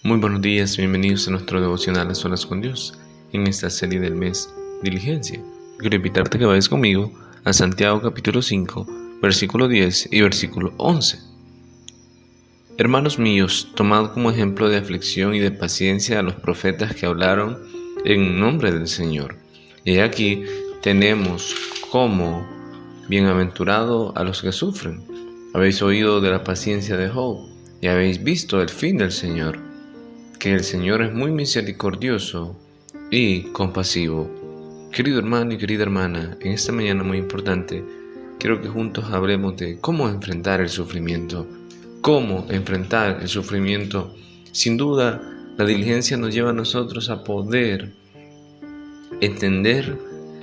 Muy buenos días, bienvenidos a nuestro devocional a solas con Dios, en esta serie del mes Diligencia. Quiero invitarte que vayas conmigo a Santiago capítulo 5, versículo 10 y versículo 11. Hermanos míos, tomad como ejemplo de aflicción y de paciencia a los profetas que hablaron en nombre del Señor. Y aquí tenemos como bienaventurado a los que sufren. Habéis oído de la paciencia de Job y habéis visto el fin del Señor, que el Señor es muy misericordioso y compasivo. Querido hermano y querida hermana, en esta mañana muy importante, quiero que juntos hablemos de cómo enfrentar el sufrimiento. ¿Cómo enfrentar el sufrimiento? Sin duda, la diligencia nos lleva a nosotros a poder entender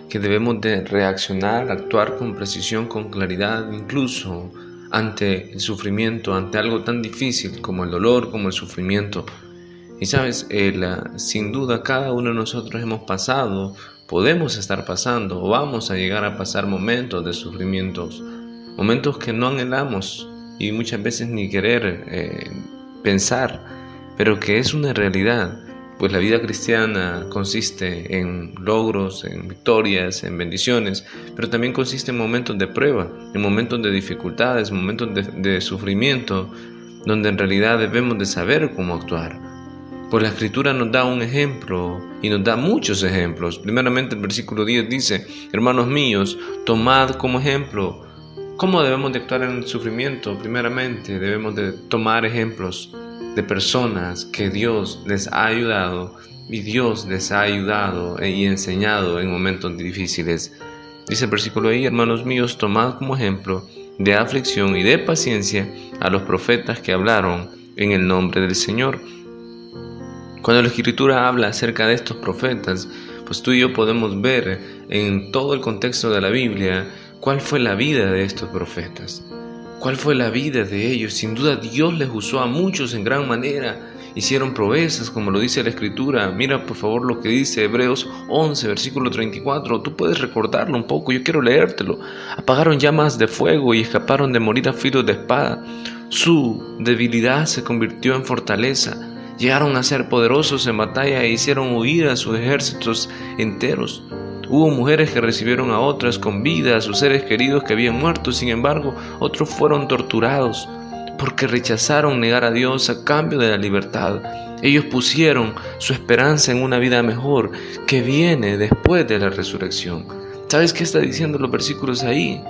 que debemos de reaccionar, actuar con precisión, con claridad, incluso ante el sufrimiento, ante algo tan difícil como el dolor, como el sufrimiento. Y sabes, sin duda cada uno de nosotros hemos pasado, podemos estar pasando o vamos a llegar a pasar momentos de sufrimientos, momentos que no anhelamos y muchas veces ni querer pensar, pero que es una realidad, pues la vida cristiana consiste en logros, en victorias, en bendiciones, pero también consiste en momentos de prueba, en momentos de dificultades, momentos de sufrimiento, donde en realidad debemos de saber cómo actuar. Pues la Escritura nos da un ejemplo y nos da muchos ejemplos. Primeramente el versículo 10 dice: hermanos míos, tomad como ejemplo. ¿Cómo debemos de actuar en el sufrimiento? Primeramente debemos de tomar ejemplos de personas que Dios les ha ayudado y Dios les ha ayudado y enseñado en momentos difíciles. Dice el versículo ahí: hermanos míos, tomad como ejemplo de aflicción y de paciencia a los profetas que hablaron en el nombre del Señor. Cuando la Escritura habla acerca de estos profetas, pues tú y yo podemos ver en todo el contexto de la Biblia cuál fue la vida de estos profetas, cuál fue la vida de ellos. Sin duda Dios les usó a muchos en gran manera, hicieron proezas como lo dice la Escritura. Mira por favor lo que dice Hebreos 11, versículo 34, tú puedes recordarlo un poco, yo quiero leértelo. Apagaron llamas de fuego y escaparon de morir a filo de espada. Su debilidad se convirtió en fortaleza. Llegaron a ser poderosos en batalla e hicieron huir a sus ejércitos enteros. Hubo mujeres que recibieron a otras con vida, a sus seres queridos que habían muerto. Sin embargo, otros fueron torturados porque rechazaron negar a Dios a cambio de la libertad. Ellos pusieron su esperanza en una vida mejor que viene después de la resurrección. ¿Sabes qué está diciendo los versículos ahí?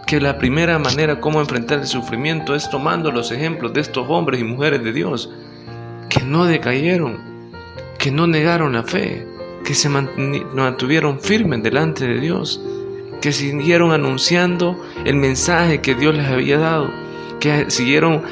Que la primera manera como enfrentar el sufrimiento es tomando los ejemplos de estos hombres y mujeres de Dios, que no decayeron, que no negaron la fe, que se mantuvieron firmes delante de Dios, que siguieron anunciando el mensaje que Dios les había dado, que siguieron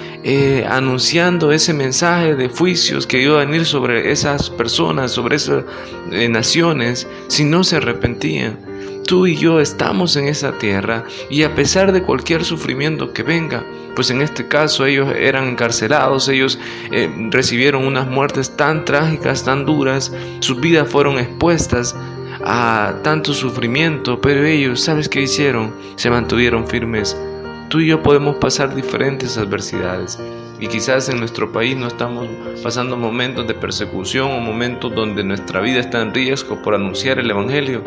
anunciando ese mensaje de juicios que iba a venir sobre esas personas, sobre esas naciones, si no se arrepentían. Tú y yo estamos en esa tierra y a pesar de cualquier sufrimiento que venga, pues en este caso ellos eran encarcelados, ellos recibieron unas muertes tan trágicas, tan duras, sus vidas fueron expuestas a tanto sufrimiento, pero ellos, ¿sabes qué hicieron? Se mantuvieron firmes. Tú y yo podemos pasar diferentes adversidades y quizás en nuestro país no estamos pasando momentos de persecución o momentos donde nuestra vida está en riesgo por anunciar el Evangelio.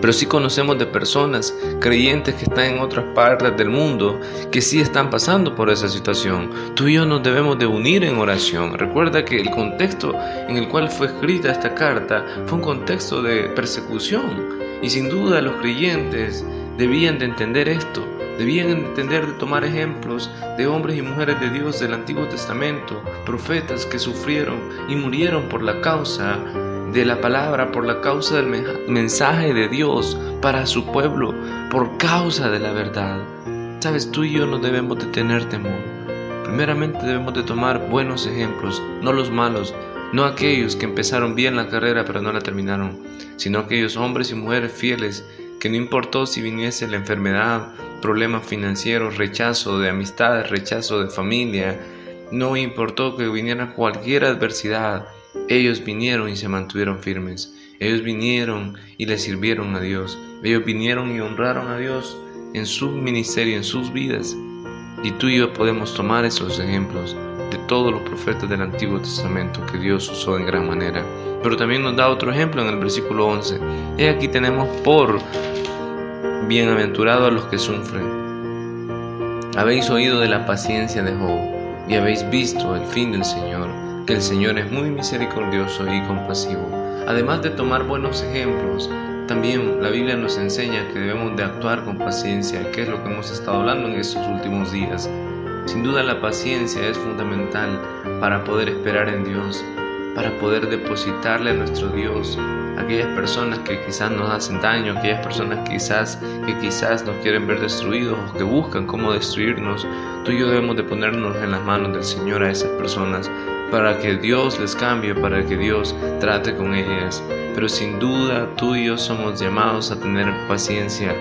Pero sí conocemos de personas creyentes que están en otras partes del mundo que sí están pasando por esa situación. Tú y yo nos debemos de unir en oración. Recuerda que el contexto en el cual fue escrita esta carta fue un contexto de persecución. Y sin duda los creyentes debían de entender esto. Debían entender de tomar ejemplos de hombres y mujeres de Dios del Antiguo Testamento, profetas que sufrieron y murieron por la causa de la palabra, por la causa del mensaje de Dios para su pueblo, por causa de la verdad. Sabes, tú y yo no debemos de tener temor. Primeramente debemos de tomar buenos ejemplos, no los malos, no aquellos que empezaron bien la carrera pero no la terminaron, sino aquellos hombres y mujeres fieles que no importó si viniese la enfermedad, problemas financieros, rechazo de amistades, rechazo de familia, no importó que viniera cualquier adversidad, ellos vinieron y se mantuvieron firmes. Ellos vinieron y le sirvieron a Dios. Ellos vinieron y honraron a Dios en su ministerio, en sus vidas. Y tú y yo podemos tomar esos ejemplos. de todos los profetas del Antiguo Testamento que Dios usó en gran manera. Pero también nos da otro ejemplo en el versículo 11. Y aquí tenemos por bienaventurado a los que sufren. Habéis oído de la paciencia de Job y habéis visto el fin del Señor, que el Señor es muy misericordioso y compasivo. Además de tomar buenos ejemplos, también la Biblia nos enseña que debemos de actuar con paciencia, que es lo que hemos estado hablando en estos últimos días. Sin duda la paciencia es fundamental para poder esperar en Dios, para poder depositarle a nuestro Dios aquellas personas que quizás nos hacen daño, aquellas personas que quizás nos quieren ver destruidos o que buscan cómo destruirnos. Tú y yo debemos de ponernos en las manos del Señor a esas personas para que Dios les cambie, para que Dios trate con ellas. Pero sin duda tú y yo somos llamados a tener paciencia.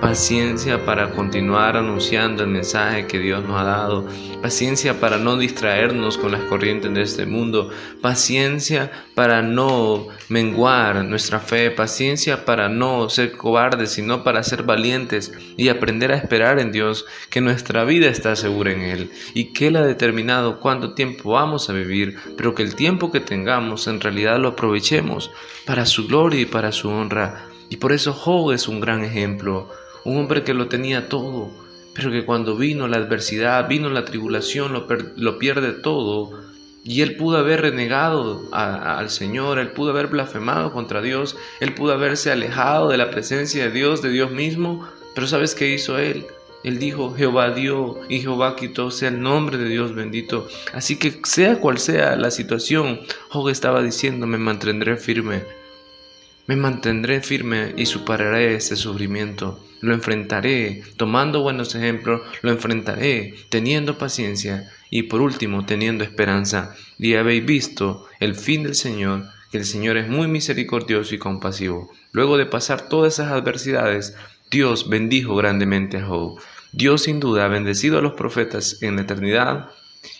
Paciencia para continuar anunciando el mensaje que Dios nos ha dado. Paciencia para no distraernos con las corrientes de este mundo. Paciencia para no menguar nuestra fe. Paciencia para no ser cobardes, sino para ser valientes y aprender a esperar en Dios, que nuestra vida está segura en Él y que Él ha determinado cuánto tiempo vamos a vivir, pero que el tiempo que tengamos en realidad lo aprovechemos para su gloria y para su honra. Y por eso Job es un gran ejemplo. Un hombre que lo tenía todo, pero que cuando vino la adversidad, vino la tribulación, lo pierde todo. Y él pudo haber renegado al Señor, él pudo haber blasfemado contra Dios, él pudo haberse alejado de la presencia de Dios mismo. Pero ¿sabes qué hizo él? Él dijo, Jehová dio y Jehová quitó, sea el nombre de Dios bendito. Así que sea cual sea la situación, Job estaba diciendo, me mantendré firme y superaré este sufrimiento. Lo enfrentaré tomando buenos ejemplos, lo enfrentaré teniendo paciencia y por último teniendo esperanza. Y habéis visto el fin del Señor, que el Señor es muy misericordioso y compasivo. Luego de pasar todas esas adversidades, Dios bendijo grandemente a Job. Dios sin duda ha bendecido a los profetas en la eternidad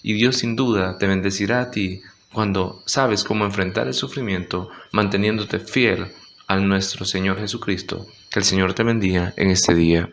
y Dios sin duda te bendecirá a ti cuando sabes cómo enfrentar el sufrimiento, manteniéndote fiel a nuestro Señor Jesucristo. Que el Señor te bendiga en este día.